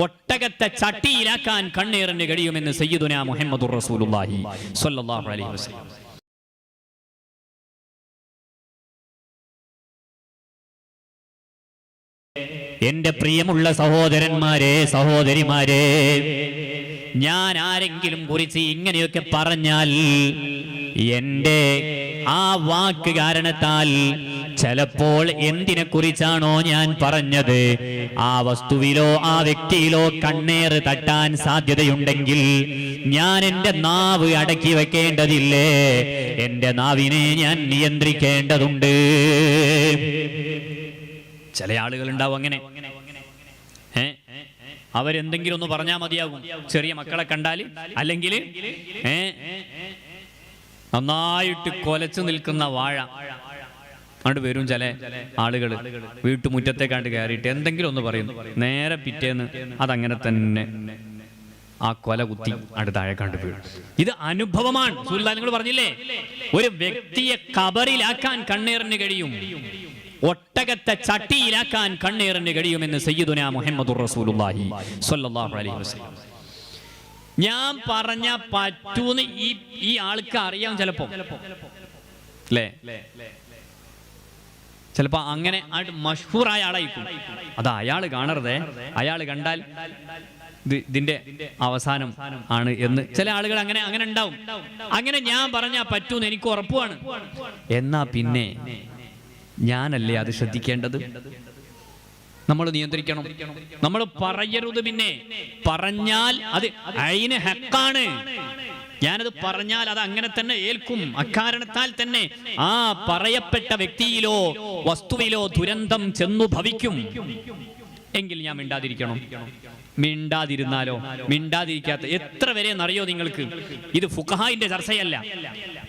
ഒട്ടകത്തെ ചട്ടിയിലാക്കാൻ കണ്ണീറിന് കഴിയുമെന്ന് സയ്യിദുനാ മുഹമ്മദുർ റസൂലുള്ളാഹി സ്വല്ലല്ലാഹു അലൈഹി വസല്ലം. എന്റെ പ്രിയമുള്ള സഹോദരന്മാരെ, സഹോദരിമാരെ, ഞാൻ ആരെങ്കിലും കുറിച്ച് ഇങ്ങനെയൊക്കെ പറഞ്ഞാൽ എന്റെ ആ വാക്ക് കാരണത്താൽ ചിലപ്പോൾ എന്തിനെ കുറിച്ചാണോ ഞാൻ പറഞ്ഞത് ആ വസ്തുവിലോ ആ വ്യക്തിയിലോ കണ്ണേറ് തട്ടാൻ സാധ്യതയുണ്ടെങ്കിൽ ഞാൻ എന്റെ നാവ് അടക്കി വെക്കേണ്ടതില്ലേ? എന്റെ നാവിനെ ഞാൻ നിയന്ത്രിക്കേണ്ടതുണ്ട്. ചില ആളുകൾ ഉണ്ടാവും അങ്ങനെ. അവരെന്തെങ്കിലും ഒന്ന് പറഞ്ഞാൽ മതിയാകും. ചെറിയ മക്കളെ കണ്ടാൽ, അല്ലെങ്കിൽ നന്നായിട്ട് കൊലച്ചു നിൽക്കുന്ന വാഴ അങ്ങോട്ട് വരും ചില ആളുകൾ. വീട്ടുമുറ്റത്തെ കണ്ട് കയറിയിട്ട് എന്തെങ്കിലും ഒന്ന് പറയും, നേരെ പിറ്റേന്ന് അതങ്ങനെ തന്നെ ആ കൊല കുത്തി അടുത്ത താഴെ കണ്ടു വീഴും. ഇത് അനുഭവമാണ്. നിങ്ങൾ പറഞ്ഞില്ലേ, ഒരു വ്യക്തിയെ ഖബറിലാക്കാൻ കണ്ണീറിന് കഴിയും, ഒട്ടകത്തെ ചട്ടിയിലാക്കാൻ കണ്ണീറിന് കഴിയുമെന്ന് സയ്യിദുനാ മുഹമ്മദുർ റസൂലുള്ളാഹി സ്വല്ലല്ലാഹു അലൈഹി വസല്ലം. ഞാൻ പറഞ്ഞ പറ്റൂന്ന് ഈ ആൾക്ക് അറിയാം ചിലപ്പോ, അല്ലേ? ചിലപ്പോ അങ്ങനെ മഷ്ഹൂറായ ആളായിരിക്കും. അത് അയാൾ കാണരുതേ, അയാൾ കണ്ടാൽ ഇതിന്റെ അവസാനം ആണ് എന്ന് ചില ആളുകൾ അങ്ങനെ ഉണ്ടാവും. അങ്ങനെ ഞാൻ പറഞ്ഞാൽ പറ്റൂന്ന് എനിക്ക് ഉറപ്പാണ്. എന്നാ പിന്നെ ഞാനല്ലേ അത് ശ്രദ്ധിക്കേണ്ടത്? നമ്മൾ നിയന്ത്രിക്കണം. നമ്മൾ പറയരുത്. പിന്നെ പറഞ്ഞാൽ അത് ഐന് ഹക്കാണ്. ഞാനത് പറഞ്ഞാൽ അത് അങ്ങനെ തന്നെ ഏൽക്കും. അക്കാരണത്താൽ തന്നെ ആ പറയപ്പെട്ട വ്യക്തിയിലോ വസ്തുവിലോ ദുരന്തം ചെന്നു ഭവിക്കും. എങ്കിൽ ഞാൻ മിണ്ടാതിരിക്കണം. മിണ്ടാതിരുന്നാലോ? മിണ്ടാതിരിക്കാത്ത എത്ര വരെ എന്നറിയോ നിങ്ങൾക്ക്? ഇത് ഫുഖഹായിന്റെ ചർച്ചയല്ല,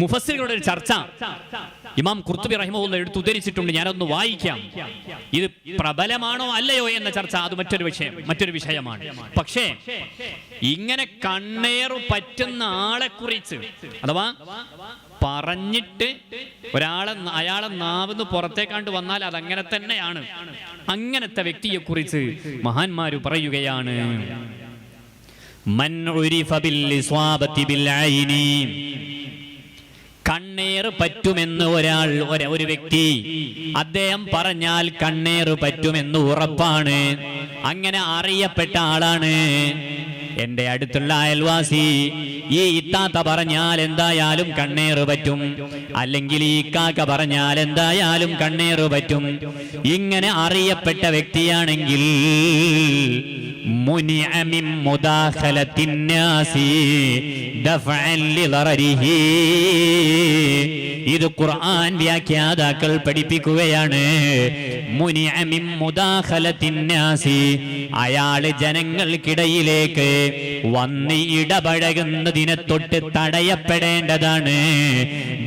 മുഫസ്സിറുകളുടെ ഒരു ചർച്ച. ഇമാം ഖുർത്തുബി റഹിമഹുല്ലാഹ് എടുത്തുദ്ധരിച്ചിട്ടുണ്ട്. ഞാനൊന്ന് വായിക്കാം. ഇത് പ്രബലമാണോ അല്ലയോ എന്ന ചർച്ച അത് മറ്റൊരു വിഷയമാണ്. പക്ഷേ ഇങ്ങനെ കണ്ണേറു പറ്റുന്ന ആളെ കുറിച്ച്, അഥവാ പറഞ്ഞിട്ട് അയാളെ നാവിന്ന് പുറത്തേക്കാണ്ട് വന്നാൽ അതങ്ങനെ തന്നെയാണ്, അങ്ങനത്തെ വ്യക്തിയെ കുറിച്ച് മഹാന്മാര് പറയുകയാണ്, മൻ ഉരിഫ ബിൽ ഇസ്വാബതി ബിൽ ഐനി, കണ്ണേറ് പറ്റുമെന്ന് ഒരു വ്യക്തി അദ്ദേഹം പറഞ്ഞാൽ കണ്ണേറ് പറ്റുമെന്ന് ഉറപ്പാണ്. അങ്ങനെ അറിയപ്പെട്ട ആളാണ്. എന്റെ അടുത്തുള്ള അയൽവാസി ഈ ഇത്താത്ത പറഞ്ഞാൽ എന്തായാലും കണ്ണേറ് പറ്റും, അല്ലെങ്കിൽ ഈ കാക്ക പറഞ്ഞാൽ എന്തായാലും കണ്ണേറ് പറ്റും. ഇങ്ങനെ അറിയപ്പെട്ട വ്യക്തിയാണെങ്കിൽ മുനിഅ മിൻ മുദാഖലത്തിൻ നാസി ദഫഅൻ ലിദറരിഹി, ഇത് ഖുർആൻ വ്യാഖ്യാതാക്കൾ പഠിപ്പിക്കുകയാണ്. മുനിഅ മിൻ മുദാഖലത്തിൻ നാസി, അയാള് ജനങ്ങൾക്കിടയിലേക്ക് വന്ന് ഇടപഴകുന്നതിനെ തൊട്ട് തടയപ്പെടേണ്ടതാണ്.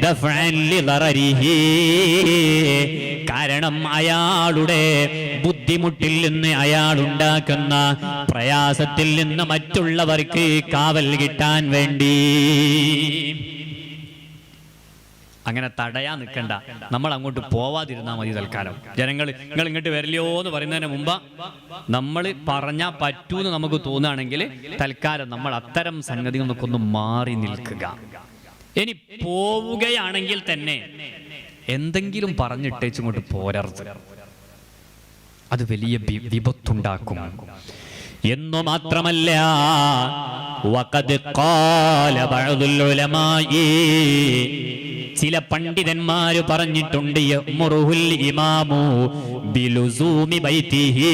ദഫഅൻ ലിദറരിഹി, കാരണം അയാളുടെ ബുദ്ധിമുട്ടിൽ നിന്ന്, അയാളുണ്ടാക്കുന്ന പ്രയാസത്തിൽ നിന്ന് മറ്റുള്ളവർക്ക് കാവൽ കിട്ടാൻ വേണ്ടി. അങ്ങനെ തടയാൻ നിൽക്കണ്ട, നമ്മൾ അങ്ങോട്ട് പോവാതിരുന്നാൽ മതി തൽക്കാലം. നിങ്ങൾ ഇങ്ങോട്ട് വരില്ലയോ എന്ന് പറയുന്നതിന് മുമ്പ് നമ്മൾ പറഞ്ഞാൽ പറ്റൂന്ന് നമുക്ക് തോന്നുകയാണെങ്കിൽ തൽക്കാലം നമ്മൾ അത്തരം സംഗതികൾ നമുക്കൊന്ന് മാറി നിൽക്കുക. ഇനി പോവുകയാണെങ്കിൽ തന്നെ എന്തെങ്കിലും പറഞ്ഞിട്ടേച്ചും കൊണ്ട് പോരരുത്. അത് വലിയ വിപത്തുണ്ടാക്കും. എന്നു മാത്രമല്ല, വഖദ് ഖാല ബഅദുൽ ഉലമാഇ, ചില പണ്ഡിതന്മാര് പറഞ്ഞിട്ടുണ്ട്, യഅ്മുറുൽ ഇമാമു ബിലുസൂമി ബൈതിഹി,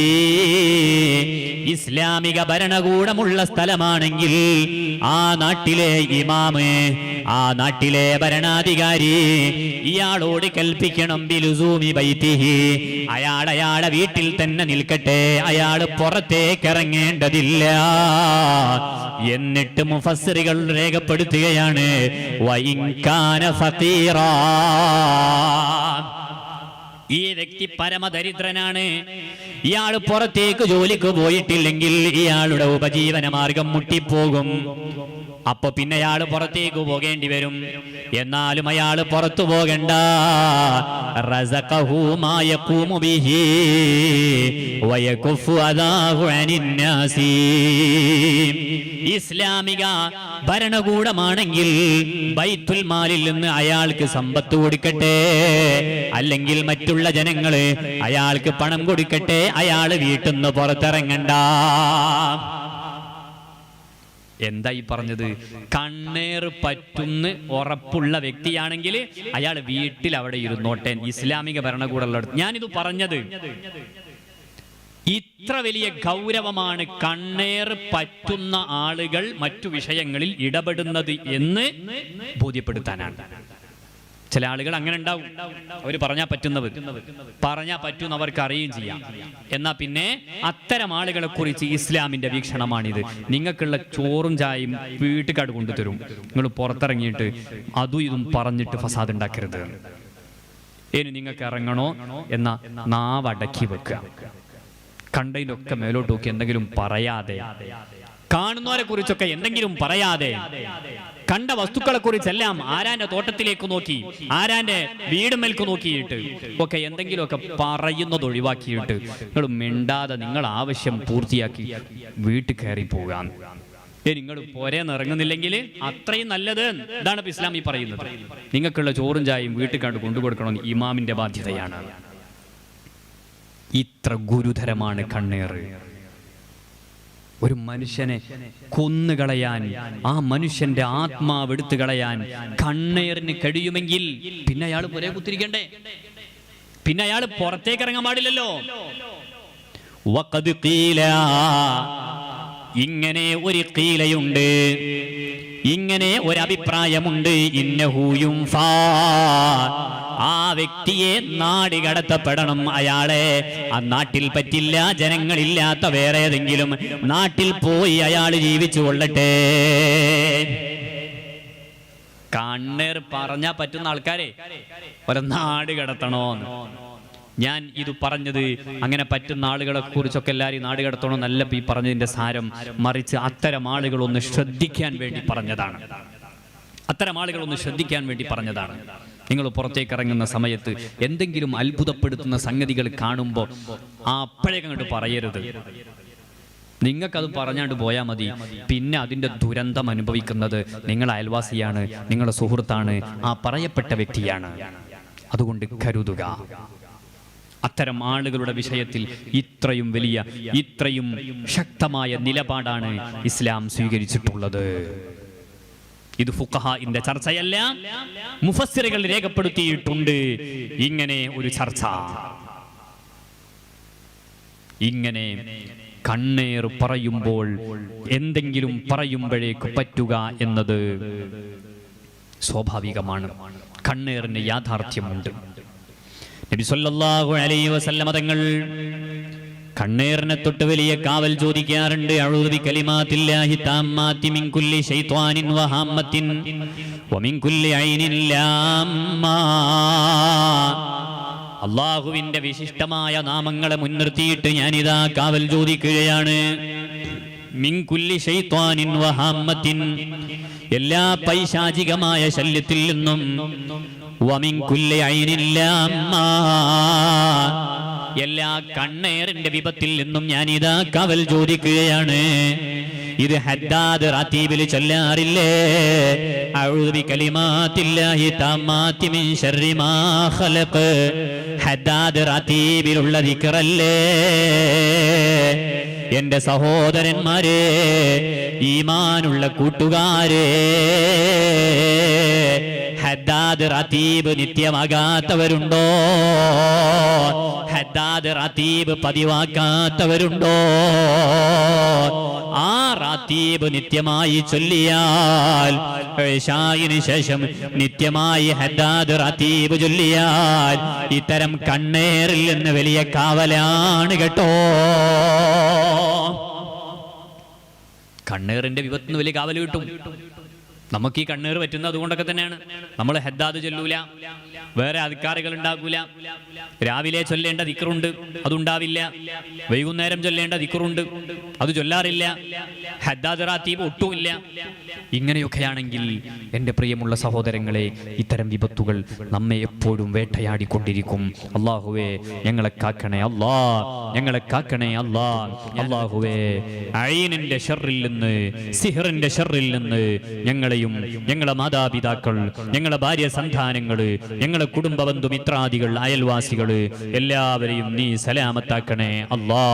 ഇസ്ലാമിക ഭരണകൂടമുള്ള സ്ഥലമാണെങ്കിൽ ആ നാട്ടിലെ ഇമാമ്, ആ നാട്ടിലെ ഭരണാധികാരി ഇയാളോട് കൽപ്പിക്കണം, ബിലുസൂമി ബൈതിഹി, അയാളുടെ വീട്ടിൽ തന്നെ നിൽക്കട്ടെ, അയാൾ പുറത്തേക്ക് ഇറങ്ങേണ്ടതില്ല. എന്നിട്ട് മുഫസ്സിറുകൾ രേഖപ്പെടുത്തുകയാണ്, വഇൻ കാന ഫഖീറാ, ഈ വ്യക്തി പരമദരിദ്രനാണ്. ഇയാൾ പുറത്തേക്ക് ജോലിക്ക് പോയിട്ടില്ലെങ്കിൽ ഇയാളുടെ ഉപജീവന മാർഗം മുട്ടിപ്പോകും. അപ്പൊ പിന്നെ അയാൾ പുറത്തേക്ക് പോകേണ്ടി വരും. എന്നാലും അയാൾ പുറത്തു പോകണ്ട. റസഖഹു മാ യഖൂമു ബിഹി വയകുഫു അദാഹു അനിന്നാസി. ഇസ്ലാമിക ഭരണകൂടമാണെങ്കിൽ ബൈത്തുൽ മാലിൽ നിന്ന് അയാൾക്ക് സമ്പത്ത് കൊടുക്കട്ടെ, അല്ലെങ്കിൽ മറ്റുള്ള ജനങ്ങള് അയാൾക്ക് പണം കൊടുക്കട്ടെ. അയാൾ വീട്ടിൽ നിന്ന് പുറത്തിറങ്ങണ്ട. എന്താ ഈ പറഞ്ഞത്? കണ്ണേർ പറ്റുന്ന ഉറപ്പുള്ള വ്യക്തിയാണെങ്കിൽ അയാൾ വീട്ടിൽ അവിടെ ഇരുന്നോട്ടെ, ഇസ്ലാമിക ഭരണകൂടമുള്ള. ഞാനിത് പറഞ്ഞത് ഇത്ര വലിയ ഗൗരവമാണ് കണ്ണേർ പറ്റുന്ന ആളുകൾ മറ്റു വിഷയങ്ങളിൽ ഇടപെടുന്നത് എന്ന് ബോധ്യപ്പെടുത്താനാണ്. ചില ആളുകൾ അങ്ങനെ ഉണ്ടാവും. അവർ പറഞ്ഞാൽ പറ്റുന്നവർക്ക് അറിയുകയും ചെയ്യാം. എന്നാ പിന്നെ അത്തരം ആളുകളെ കുറിച്ച് ഇസ്ലാമിന്റെ വീക്ഷണമാണിത്. നിങ്ങൾക്കുള്ള ചോറും ചായയും വീട്ടുകാട് കൊണ്ടുതരും. നിങ്ങൾ പുറത്തിറങ്ങിയിട്ട് അതും ഇതും പറഞ്ഞിട്ട് ഫസാദ് ഉണ്ടാക്കരുത്. ഇനി നിങ്ങൾക്ക് ഇറങ്ങണോ എന്ന നാവടക്കി വെക്കുക. കണ്ടതിലൊക്കെ മേലോട്ട് നോക്കി എന്തെങ്കിലും പറയാതെ, കാണുന്നവരെ കുറിച്ചൊക്കെ എന്തെങ്കിലും പറയാതെ, കണ്ട വസ്തുക്കളെ കുറിച്ചെല്ലാം ആരാന്റെ തോട്ടത്തിലേക്ക് നോക്കി, ആരാന്റെ വീടുമേൽക്ക് നോക്കിയിട്ട് ഒക്കെ എന്തെങ്കിലുമൊക്കെ പറയുന്നത് ഒഴിവാക്കിയിട്ട് നിങ്ങൾ മിണ്ടാതെ നിങ്ങൾ ആവശ്യം പൂർത്തിയാക്കി വീട്ടിൽ കയറി പോകാൻ. നിങ്ങൾ പോരേന്ന് ഇറങ്ങുന്നില്ലെങ്കിൽ അത്രയും നല്ലത്. ഇതാണ് ഇസ്ലാം ഈ പറയുന്നത്. നിങ്ങൾക്കുള്ള ചോറും ചായയും വീട്ടിൽ കണ്ട് കൊണ്ടുകൊടുക്കണമെന്ന് ഇമാമിന്റെ ബാധ്യതയാണ്. ഇത്ര ഗുരുതരമാണ് കണ്ണേർ. ഒരു മനുഷ്യനെ കൊന്നുകളയാൻ, ആ മനുഷ്യന്റെ ആത്മാവ് എടുത്തു കളയാൻ കണ്ണേറിന് കഴിയുമെങ്കിൽ പിന്നെ അയാൾ പുരേ കുത്തിരിക്കണ്ടേ? പിന്നെ അയാൾ പുറത്തേക്ക് ഇറങ്ങാൻ പാടില്ലല്ലോ. വഖദ് ഖീല, ഇങ്ങനെ ഒരു ഖീലയുണ്ട്, ഇങ്ങനെ ഒരു അഭിപ്രായമുണ്ട്. ഇന്നഹു യുംഫാ, ആ വ്യക്തിയെ നാട് കടത്തപ്പെടണം. അയാളെ ആ നാട്ടിൽ പറ്റില്ല, ജനങ്ങളില്ലാത്ത വേറെ ഏതെങ്കിലും നാട്ടിൽ പോയി അയാൾ ജീവിച്ചു കൊള്ളട്ടെ. കണ്ണേർ പറഞ്ഞാ പറ്റുന്ന ആൾക്കാരെ ഒരു നാട് കടത്തണോന്ന്. ഞാൻ ഇത് പറഞ്ഞത് അങ്ങനെ പറ്റുന്ന ആളുകളെ കുറിച്ചൊക്കെ എല്ലാവരും നാട് കടത്തണോ നല്ല ഈ പറഞ്ഞതിന്റെ സാരം, മറിച്ച് അത്തരം ആളുകളൊന്ന് ശ്രദ്ധിക്കാൻ വേണ്ടി പറഞ്ഞതാണ്. നിങ്ങൾ പുറത്തേക്ക് ഇറങ്ങുന്ന സമയത്ത് എന്തെങ്കിലും അത്ഭുതപ്പെടുത്തുന്ന സംഗതികൾ കാണുമ്പോൾ അപ്പോഴേക്കും അങ്ങോട്ട് പറയരുത്. നിങ്ങൾക്കത് പറഞ്ഞാണ്ട് പോയാൽ മതി. പിന്നെ അതിൻ്റെ ദുരന്തം അനുഭവിക്കുന്നത് നിങ്ങൾ അയൽവാസിയാണ്, നിങ്ങളുടെ സുഹൃത്താണ്, ആ പറയപ്പെട്ട വ്യക്തിയാണ്. അതുകൊണ്ട് കരുതുക. അത്തരം ആളുകളുടെ വിഷയത്തിൽ ഇത്രയും വലിയ, ഇത്രയും ശക്തമായ നിലപാടാണ് ഇസ്ലാം സ്വീകരിച്ചിട്ടുള്ളത്. ഇത് ഫുഖഹാഇന്റെ ചർച്ചയല്ല, മുഫസ്സിറുകൾ രേഖപ്പെടുത്തിയിട്ടുണ്ട് ഇങ്ങനെ ഒരു ചർച്ച. ഇങ്ങനെ കണ്ണേർ പറയുമ്പോൾ എന്തെങ്കിലും പറയുമ്പോഴേക്ക് പറ്റുക എന്നത് സ്വാഭാവികമാണ്. കണ്ണേറിന് യാഥാർത്ഥ്യമുണ്ട്. നബി സല്ലല്ലാഹു അലൈഹി വസല്ലമ തങ്ങൾ കണ്ണേറിനെ തൊട്ട് വലിയ കാവൽ ചോദിക്കാറുണ്ട്. അഊദു ബികലിമാത്തില്ലാഹി താമ്മാതി മിൻ കുല്ലി ശൈത്വാനിൻ വഹാമ്മത്തിൻ വമിൻ കുല്ലി ഐനിൻ ലാമ്മാ. അല്ലാഹുവിന്റെ വിശിഷ്ടമായ നാമങ്ങളെ മുൻനിർത്തിയിട്ട് ഞാനിതാ കാവൽ ചോദിക്കുകയാണ്. മിൻ കുല്ലി ശൈത്വാനിൻ വഹാമ്മത്തിൻ, എല്ലാ പൈശാചികമായ ശല്യത്തിൽ നിന്നും, വമിൻ കുല്ലി ഐനിൻ ലാമ്മാ, എല്ലാ കണ്ണേറിന്റെ വിപത്തിൽ നിന്നും ഞാനിതാ കാവൽ ചോദിക്കുകയാണ്. ഇത് ഹദ്ദാദ് റാത്തീബിൽ ചൊല്ലാറില്ലേ? അഊദു ബികലിമാത്തില്ലാഹി താമ്മാതി മിൻ ശർരി മാ ഖലഖ്. ഹദ്ദാദ് റാത്തീബിലുള്ള ദിക്റല്ലേ? എന്റെ സഹോദരന്മാരെ, ഈമാനുള്ള കൂട്ടുകാരെ, ഹദ്ദാദ് റാത്തീബ് നിത്യമാകാത്തവരുണ്ടോ? ഹദ്ദാദ് റാത്തീബ് പതിവാക്കാത്തവരുണ്ടോ? ആ റാത്തീബ് നിത്യമായി ചൊല്ലിയാൽ, ഇശാഇന് ശേഷം നിത്യമായി ഹദ്ദാദ് റാത്തീബ് ചൊല്ലിയാൽ ഇത്തരം കണ്ണേറിൽ നിന്ന് വലിയ കാവലാണ് കേട്ടോ. കണ്ണേറിന്റെ വിപത്തിന് വലിയ കാവൽ കിട്ടും. നമുക്ക് ഈ കണ്ണീർ പറ്റുന്നത് അതുകൊണ്ടൊക്കെ തന്നെയാണ്. നമ്മൾ ഹദ്ദാദ് ചൊല്ലൂല, വേറെ അദ്കാറുകൾ ഉണ്ടാകൂല, രാവിലെ ചൊല്ലേണ്ട ദിക്റുണ്ട് അതുണ്ടാവില്ല, വൈകുന്നേരം ചൊല്ലേണ്ട ദിക്റുണ്ട് അത് ചൊല്ലാറില്ല, ഹദ്ദാദ് റാത്തീബ് ഒട്ടുമില്ല. ഇങ്ങനെയൊക്കെയാണെങ്കിൽ എൻ്റെ പ്രിയമുള്ള സഹോദരങ്ങളെ, ഇത്തരം വിപത്തുകൾ നമ്മെ എപ്പോഴും വേട്ടയാടിക്കൊണ്ടിരിക്കും. അല്ലാഹുവേ ഞങ്ങളെ കാക്കണേ അല്ലാ, ഞങ്ങളെ കാക്കണേ അല്ലാ. അല്ലാഹുവേ ഐനിന്റെ ഷർറിൽ നിന്ന്, സിഹറിന്റെ ഷർറിൽ നിന്ന് ഞങ്ങളെയും ഞങ്ങളെ മാതാപിതാക്കൾ, ഞങ്ങളെ ഭാര്യ സന്താനങ്ങള്, ഞങ്ങളെ കുടുംബ ബന്ധു മിത്രാദികൾ, അയൽവാസികള് എല്ലാവരെയും നീ സലാമത്താക്കണേ അല്ലാ.